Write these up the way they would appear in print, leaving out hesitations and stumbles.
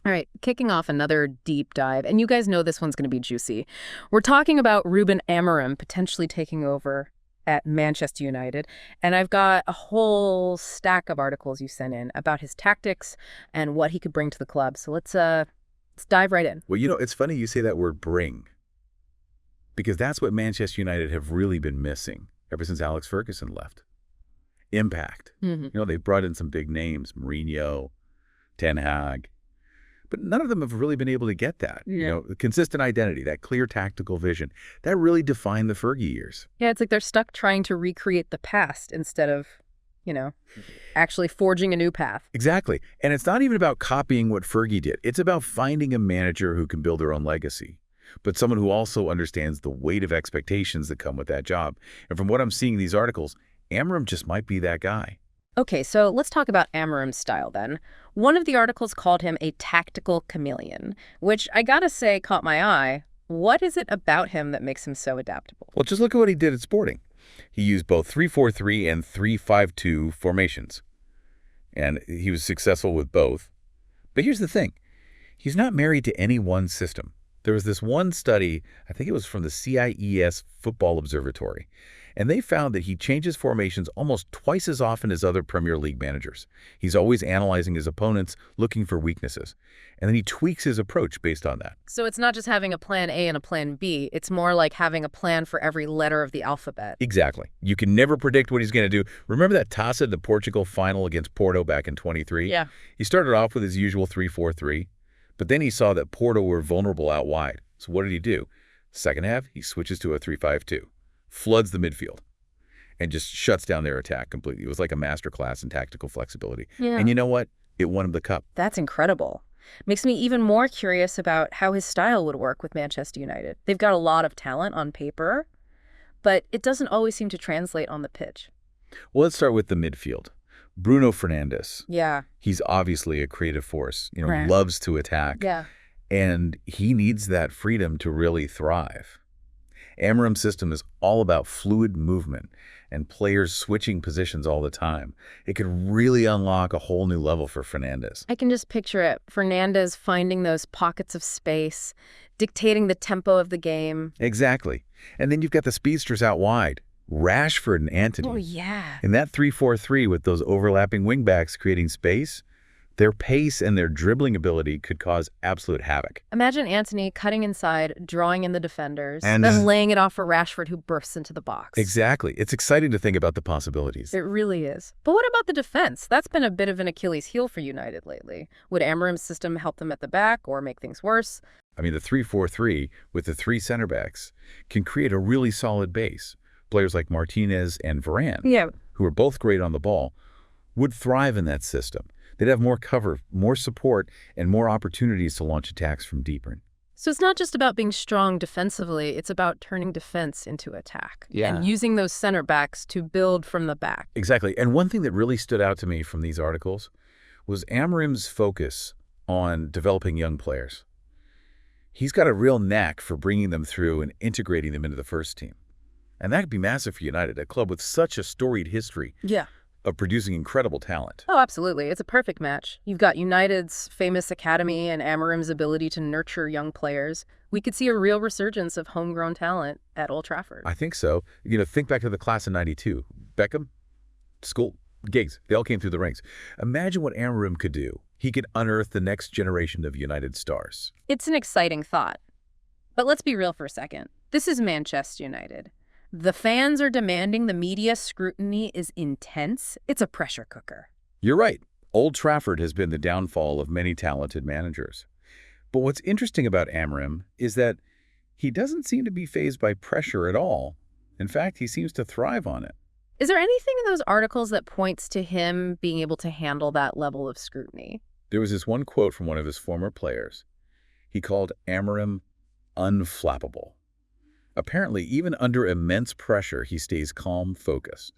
All right, kicking off another deep dive, and you guys know this one's going to be juicy. We're talking about Rúben Amorim potentially taking over at Manchester United, and I've got a whole stack of articles you sent in about his tactics and what he could bring to the club. So let's dive right in. Well, it's funny you say that word bring, because that's what Manchester United have really been missing ever since Alex Ferguson left. Impact. They've brought in some big names, Mourinho, Ten Hag, but none of them have really been able to get that. Consistent identity, that clear tactical vision, that really defined the Fergie years. Yeah, it's like they're stuck trying to recreate the past instead of, actually forging a new path. Exactly. And it's not even about copying what Fergie did. It's about finding a manager who can build their own legacy, but someone who also understands the weight of expectations that come with that job. And from what I'm seeing in these articles, Amorim just might be that guy. Okay, so let's talk about Amorim's style then. One of the articles called him a tactical chameleon, which I gotta say caught my eye. What is it about him that makes him so adaptable? Well, just look at what he did at Sporting. He used both 3-4-3 and 3-5-2 formations, and he was successful with both. But here's the thing. He's not married to any one system. There was this one study, I think it was from the CIES Football Observatory, and they found that he changes formations almost twice as often as other Premier League managers. He's always analyzing his opponents, looking for weaknesses, and then he tweaks his approach based on that. So it's not just having a plan A and a plan B. It's more like having a plan for every letter of the alphabet. Exactly. You can never predict what he's going to do. Remember that toss at the Portugal final against Porto back in 23? Yeah. He started off with his usual 3-4-3, but then he saw that Porto were vulnerable out wide. So what did he do? Second half, he switches to a 3-5-2. Floods the midfield, and just shuts down their attack completely. It was like a masterclass in tactical flexibility. Yeah. And you know what? It won him the cup. That's incredible. Makes me even more curious about how his style would work with Manchester United. They've got a lot of talent on paper, but it doesn't always seem to translate on the pitch. Well, let's start with the midfield. Bruno Fernandes. Yeah. He's obviously a creative force, Right. loves to attack. Yeah. And he needs that freedom to really thrive. Amorim's system is all about fluid movement and players switching positions all the time. It could really unlock a whole new level for Fernandes. I can just picture it. Fernandes finding those pockets of space, dictating the tempo of the game. Exactly. And then you've got the speedsters out wide, Rashford and Antony. Oh, yeah. In that 3-4-3 with those overlapping wingbacks creating space, their pace and their dribbling ability could cause absolute havoc. Imagine Antony cutting inside, drawing in the defenders, And then laying it off for Rashford, who bursts into the box. Exactly. It's exciting to think about the possibilities. It really is. But what about the defense? That's been a bit of an Achilles heel for United lately. Would Amorim's system help them at the back or make things worse? I mean, the 3-4-3 with the three center backs can create a really solid base. Players like Martinez and Varane, who are both great on the ball, would thrive in that system. They'd have more cover, more support, and more opportunities to launch attacks from deeper. So it's not just about being strong defensively, it's about turning defense into attack. Yeah. And using those center backs to build from the back. Exactly. And one thing that really stood out to me from these articles was Amorim's focus on developing young players. He's got a real knack for bringing them through and integrating them into the first team. And that could be massive for United, a club with such a storied history of producing incredible talent. Oh, absolutely. It's a perfect match. You've got United's famous academy and Amorim's ability to nurture young players. We could see a real resurgence of homegrown talent at Old Trafford. I think so. Think back to the class of '92. Beckham, School, Giggs, they all came through the ranks. Imagine what Amorim could do. He could unearth the next generation of United stars. It's an exciting thought. But let's be real for a second. This is Manchester United. The fans are demanding, the media scrutiny is intense. It's a pressure cooker. You're right. Old Trafford has been the downfall of many talented managers. But what's interesting about Amorim is that he doesn't seem to be fazed by pressure at all. In fact, he seems to thrive on it. Is there anything in those articles that points to him being able to handle that level of scrutiny? There was this one quote from one of his former players. He called Amorim unflappable. Apparently, even under immense pressure, he stays calm, focused,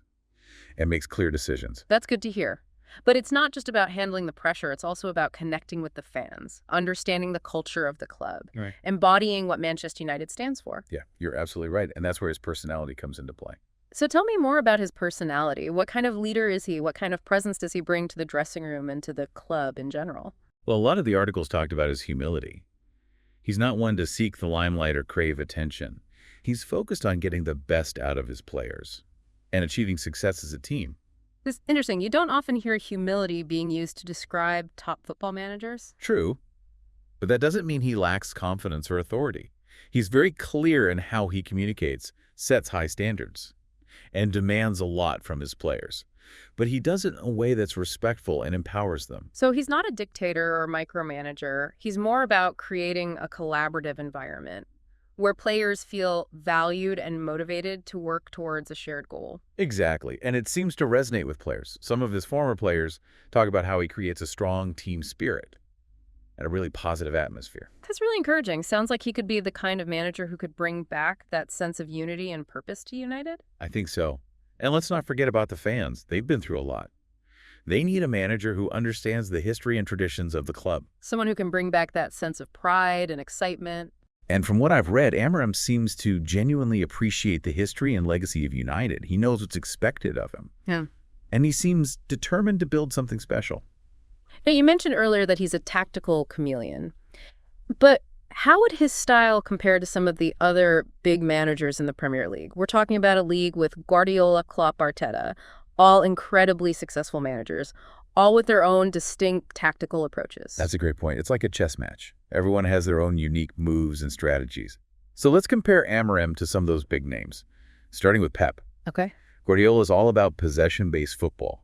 and makes clear decisions. That's good to hear. But it's not just about handling the pressure. It's also about connecting with the fans, understanding the culture of the club, embodying what Manchester United stands for. Yeah, you're absolutely right. And that's where his personality comes into play. So tell me more about his personality. What kind of leader is he? What kind of presence does he bring to the dressing room and to the club in general? Well, a lot of the articles talked about his humility. He's not one to seek the limelight or crave attention. He's focused on getting the best out of his players and achieving success as a team. It's interesting. You don't often hear humility being used to describe top football managers. True, but that doesn't mean he lacks confidence or authority. He's very clear in how he communicates, sets high standards, and demands a lot from his players. But he does it in a way that's respectful and empowers them. So he's not a dictator or micromanager. He's more about creating a collaborative environment where players feel valued and motivated to work towards a shared goal. Exactly, and it seems to resonate with players. Some of his former players talk about how he creates a strong team spirit and a really positive atmosphere. That's really encouraging. Sounds like he could be the kind of manager who could bring back that sense of unity and purpose to United. I think so. And let's not forget about the fans. They've been through a lot. They need a manager who understands the history and traditions of the club. Someone who can bring back that sense of pride and excitement. And from what I've read, Amorim seems to genuinely appreciate the history and legacy of United. He knows what's expected of him. Yeah. And he seems determined to build something special. Now, you mentioned earlier that he's a tactical chameleon. But how would his style compare to some of the other big managers in the Premier League? We're talking about a league with Guardiola, Klopp, Arteta, all incredibly successful managers, all with their own distinct tactical approaches. That's a great point. It's like a chess match. Everyone has their own unique moves and strategies. So let's compare Amorim to some of those big names, starting with Pep. Okay. Guardiola is all about possession-based football,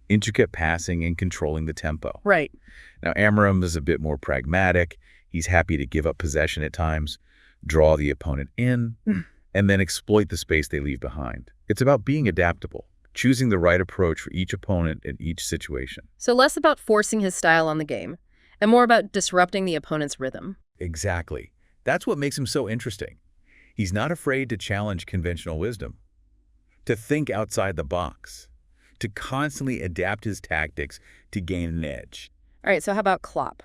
intricate passing and controlling the tempo. Right. Now, Amorim is a bit more pragmatic. He's happy to give up possession at times, draw the opponent in, and then exploit the space they leave behind. It's about being adaptable, choosing the right approach for each opponent in each situation. So less about forcing his style on the game, and more about disrupting the opponent's rhythm. Exactly. That's what makes him so interesting. He's not afraid to challenge conventional wisdom, to think outside the box, to constantly adapt his tactics to gain an edge. All right, so how about Klopp?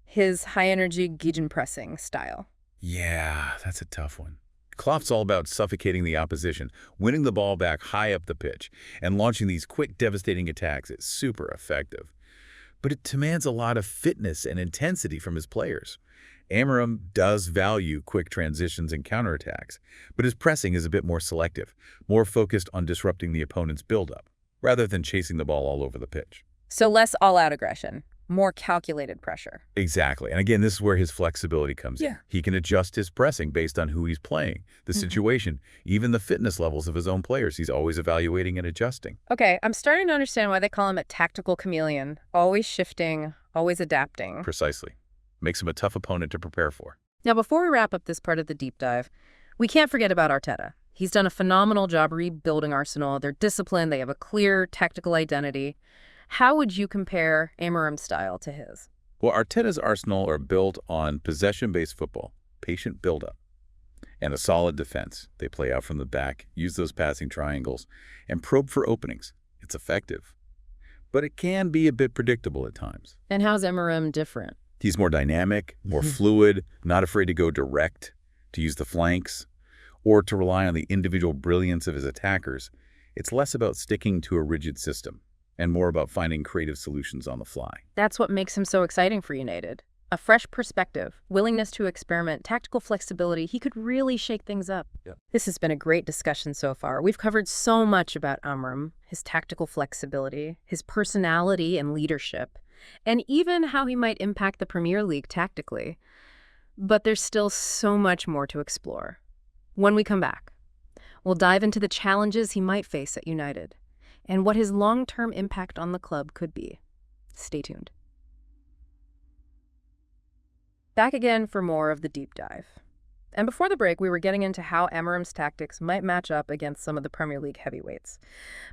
His high-energy gegenpressing style. Yeah, that's a tough one. Klopp's all about suffocating the opposition, winning the ball back high up the pitch, and launching these quick, devastating attacks. It's super effective. But it demands a lot of fitness and intensity from his players. Amorim does value quick transitions and counterattacks, but his pressing is a bit more selective, more focused on disrupting the opponent's buildup, rather than chasing the ball all over the pitch. So less all-out aggression, more calculated pressure. Exactly. And again, this is where his flexibility comes in. He can adjust his pressing based on who he's playing, the situation, even the fitness levels of his own players. He's always evaluating and adjusting. Okay, I'm starting to understand why they call him a tactical chameleon, always shifting, always adapting. Precisely. Makes him a tough opponent to prepare for. Now, before we wrap up this part of the deep dive, we can't forget about Arteta. He's done a phenomenal job rebuilding Arsenal. They're disciplined. They have a clear tactical identity. How would you compare Amorim's style to his? Well, Arteta's Arsenal are built on possession-based football, patient build-up, and a solid defense. They play out from the back, use those passing triangles, and probe for openings. It's effective. But it can be a bit predictable at times. And how's Amorim different? He's more dynamic, more fluid, not afraid to go direct, to use the flanks, or to rely on the individual brilliance of his attackers. It's less about sticking to a rigid system and more about finding creative solutions on the fly. That's what makes him so exciting for United. A fresh perspective, willingness to experiment, tactical flexibility. He could really shake things up. This has been a great discussion so far. We've covered so much about Amorim, his tactical flexibility, his personality and leadership, and even how he might impact the Premier League tactically. But there's still so much more to explore. When we come back, we'll dive into the challenges he might face at United and what his long-term impact on the club could be. Stay tuned. Back again for more of the deep dive. And before the break, we were getting into how Amorim's tactics might match up against some of the Premier League heavyweights.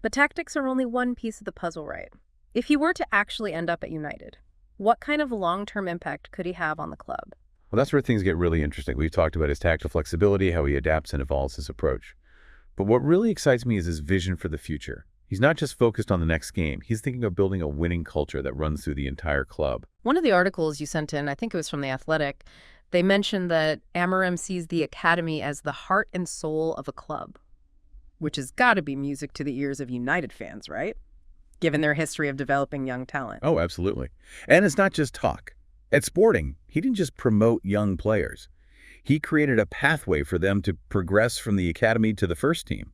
But tactics are only one piece of the puzzle, right? If he were to actually end up at United, what kind of long-term impact could he have on the club? Well, that's where things get really interesting. We've talked about his tactical flexibility, how he adapts and evolves his approach. But what really excites me is his vision for the future. He's not just focused on the next game. He's thinking of building a winning culture that runs through the entire club. One of the articles you sent in, I think it was from The Athletic, they mentioned that Amorim sees the academy as the heart and soul of a club, which has got to be music to the ears of United fans, right? given their history of developing young talent. Oh, absolutely. And it's not just talk. At Sporting, he didn't just promote young players. He created a pathway for them to progress from the academy to the first team,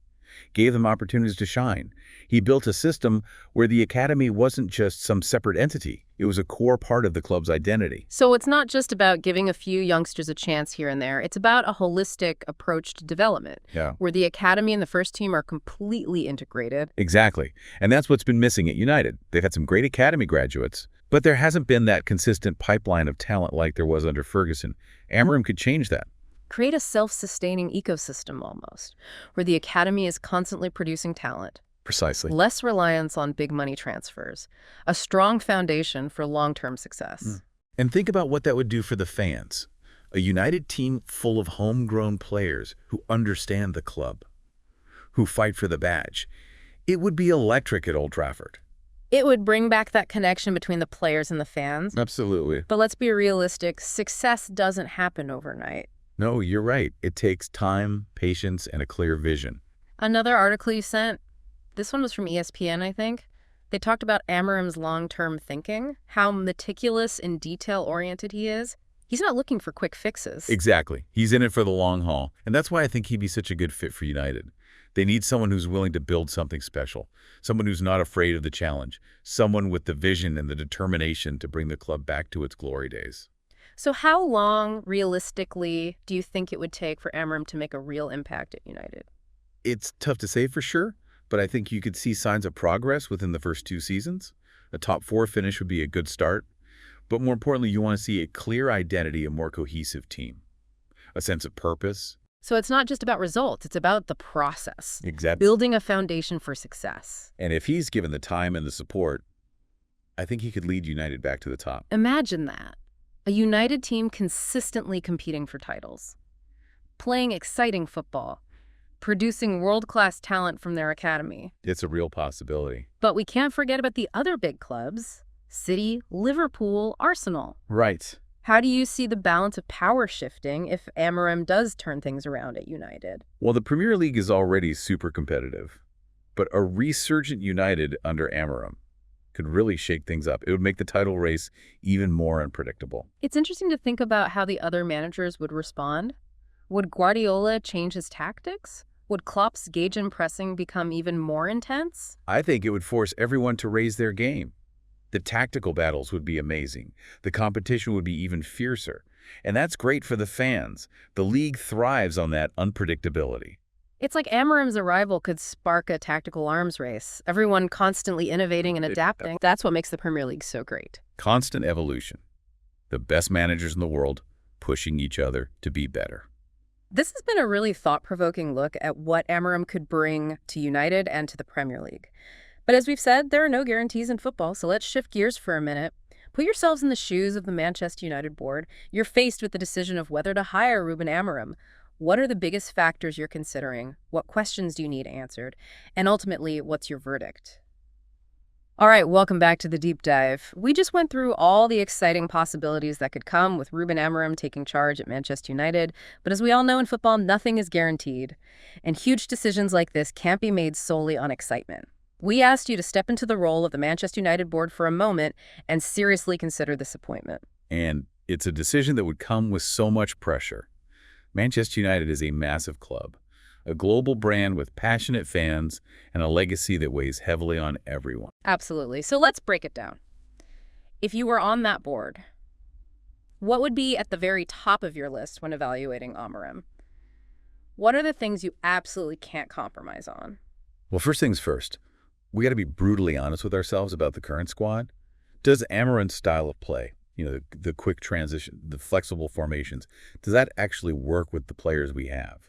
gave them opportunities to shine. He built a system where the academy wasn't just some separate entity. It was a core part of the club's identity. So it's not just about giving a few youngsters a chance here and there. It's about a holistic approach to development, where the academy and the first team are completely integrated. Exactly. And that's what's been missing at United. They've had some great academy graduates, but there hasn't been that consistent pipeline of talent like there was under Ferguson. Amorim could change that. Create a self-sustaining ecosystem almost, where the academy is constantly producing talent. Precisely. Less reliance on big money transfers. A strong foundation for long-term success. And think about what that would do for the fans. A United team full of homegrown players who understand the club, who fight for the badge. It would be electric at Old Trafford. It would bring back that connection between the players and the fans. Absolutely. But let's be realistic, success doesn't happen overnight. No, you're right. It takes time, patience, and a clear vision. Another article you sent, this one was from ESPN, I think. They talked about Amorim's long-term thinking, how meticulous and detail-oriented he is. He's not looking for quick fixes. Exactly. He's in it for the long haul. And that's why I think he'd be such a good fit for United. They need someone who's willing to build something special, someone who's not afraid of the challenge, someone with the vision and the determination to bring the club back to its glory days. So how long, realistically, do you think it would take for Amorim to make a real impact at United? It's tough to say for sure, but I think you could see signs of progress within the first 2 seasons. A top 4 finish would be a good start. But more importantly, you want to see a clear identity, a more cohesive team, a sense of purpose. So it's not just about results, it's about the process. Exactly. Building a foundation for success. And if he's given the time and the support, I think he could lead United back to the top. Imagine that. A United team consistently competing for titles, playing exciting football, producing world-class talent from their academy. It's a real possibility. But we can't forget about the other big clubs, City, Liverpool, Arsenal. Right. How do you see the balance of power shifting if Amorim does turn things around at United? Well, the Premier League is already super competitive, but a resurgent United under Amorim could really shake things up. It would make the title race even more unpredictable. It's interesting to think about how the other managers would respond. Would Guardiola change his tactics? Would Klopp's gauge and pressing become even more intense? I think it would force everyone to raise their game. The tactical battles would be amazing. The competition would be even fiercer. And that's great for the fans. The league thrives on that unpredictability. It's like Amorim's arrival could spark a tactical arms race. Everyone constantly innovating and adapting. That's what makes the Premier League so great. Constant evolution. The best managers in the world pushing each other to be better. This has been a really thought-provoking look at what Amorim could bring to United and to the Premier League. But as we've said, there are no guarantees in football, so let's shift gears for a minute. Put yourselves in the shoes of the Manchester United board. You're faced with the decision of whether to hire Rúben Amorim. What are the biggest factors you're considering? What questions do you need answered? And ultimately, what's your verdict? All right, welcome back to the deep dive. We just went through all the exciting possibilities that could come with Rúben Amorim taking charge at Manchester United. But as we all know in football, nothing is guaranteed. And huge decisions like this can't be made solely on excitement. We asked you to step into the role of the Manchester United board for a moment and seriously consider this appointment. And it's a decision that would come with so much pressure. Manchester United is a massive club, a global brand with passionate fans and a legacy that weighs heavily on everyone. Absolutely. So let's break it down. If you were on that board, what would be at the very top of your list when evaluating Amorim? What are the things you absolutely can't compromise on? Well, first things first. We got to be brutally honest with ourselves about the current squad. Does Amorim's style of play, the quick transition, the flexible formations, does that actually work with the players we have?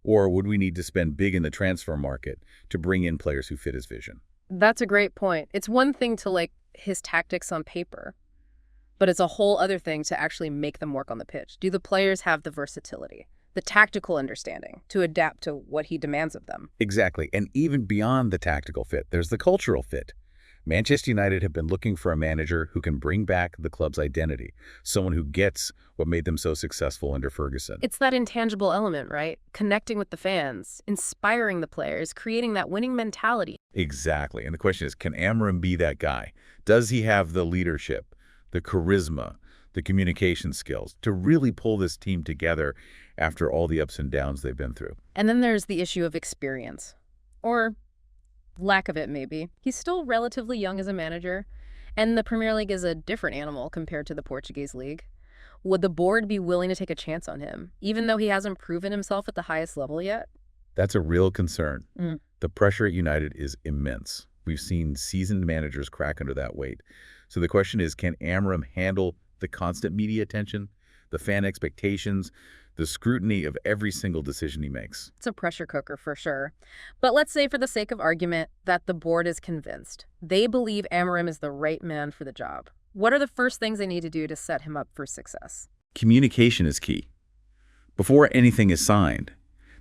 Or would we need to spend big in the transfer market to bring in players who fit his vision? That's a great point. It's one thing to like his tactics on paper, but it's a whole other thing to actually make them work on the pitch. Do the players have the versatility, the tactical understanding to adapt to what he demands of them? Exactly. And even beyond the tactical fit, there's the cultural fit. Manchester United have been looking for a manager who can bring back the club's identity, someone who gets what made them so successful under Ferguson. It's that intangible element, right? Connecting with the fans, inspiring the players, creating that winning mentality. Exactly. And the question is, can Amorim be that guy? Does he have the leadership, the charisma, the communication skills to really pull this team together after all the ups and downs they've been through? And then there's the issue of experience. Or lack of it, maybe. He's still relatively young as a manager, and the Premier League is a different animal compared to the Portuguese league. Would the board be willing to take a chance on him, even though he hasn't proven himself at the highest level yet? That's a real concern. The pressure at United is immense. We've seen seasoned managers crack under that weight. So the question is, can Amorim handle the constant media attention, the fan expectations, the scrutiny of every single decision he makes? It's a pressure cooker for sure. But let's say, for the sake of argument, that the board is convinced. They believe Amorim is the right man for the job. What are the first things they need to do to set him up for success? Communication is key. Before anything is signed,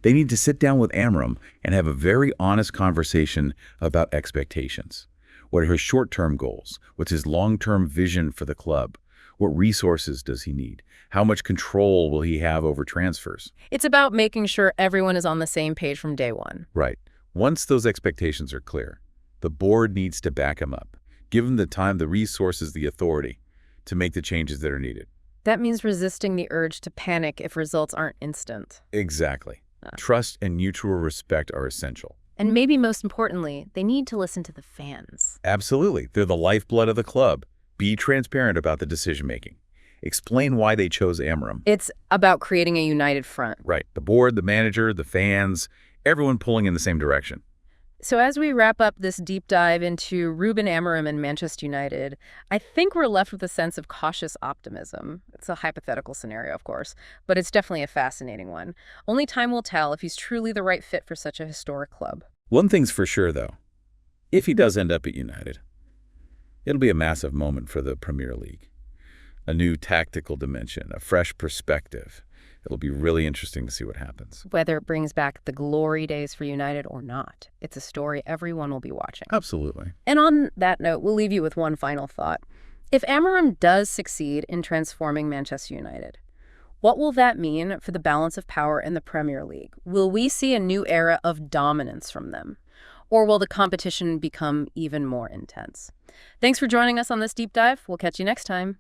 they need to sit down with Amorim and have a very honest conversation about expectations. What are his short-term goals? What's his long-term vision for the club? What resources does he need? How much control will he have over transfers? It's about making sure everyone is on the same page from day one. Right. Once those expectations are clear, the board needs to back him up, give him the time, the resources, the authority to make the changes that are needed. That means resisting the urge to panic if results aren't instant. Exactly. Trust and mutual respect are essential. And maybe most importantly, they need to listen to the fans. Absolutely. They're the lifeblood of the club. Be transparent about the decision-making. Explain why they chose Amorim. It's about creating a united front. Right. The board, the manager, the fans, everyone pulling in the same direction. So as we wrap up this deep dive into Rúben Amorim and Manchester United, I think we're left with a sense of cautious optimism. It's a hypothetical scenario, of course, but it's definitely a fascinating one. Only time will tell if he's truly the right fit for such a historic club. One thing's for sure, though. If he does end up at United, it'll be a massive moment for the Premier League. A new tactical dimension, a fresh perspective. It'll be really interesting to see what happens. Whether it brings back the glory days for United or not, it's a story everyone will be watching. Absolutely. And on that note, we'll leave you with one final thought. If Amorim does succeed in transforming Manchester United, what will that mean for the balance of power in the Premier League? Will we see a new era of dominance from them? Or will the competition become even more intense? Thanks for joining us on this deep dive. We'll catch you next time.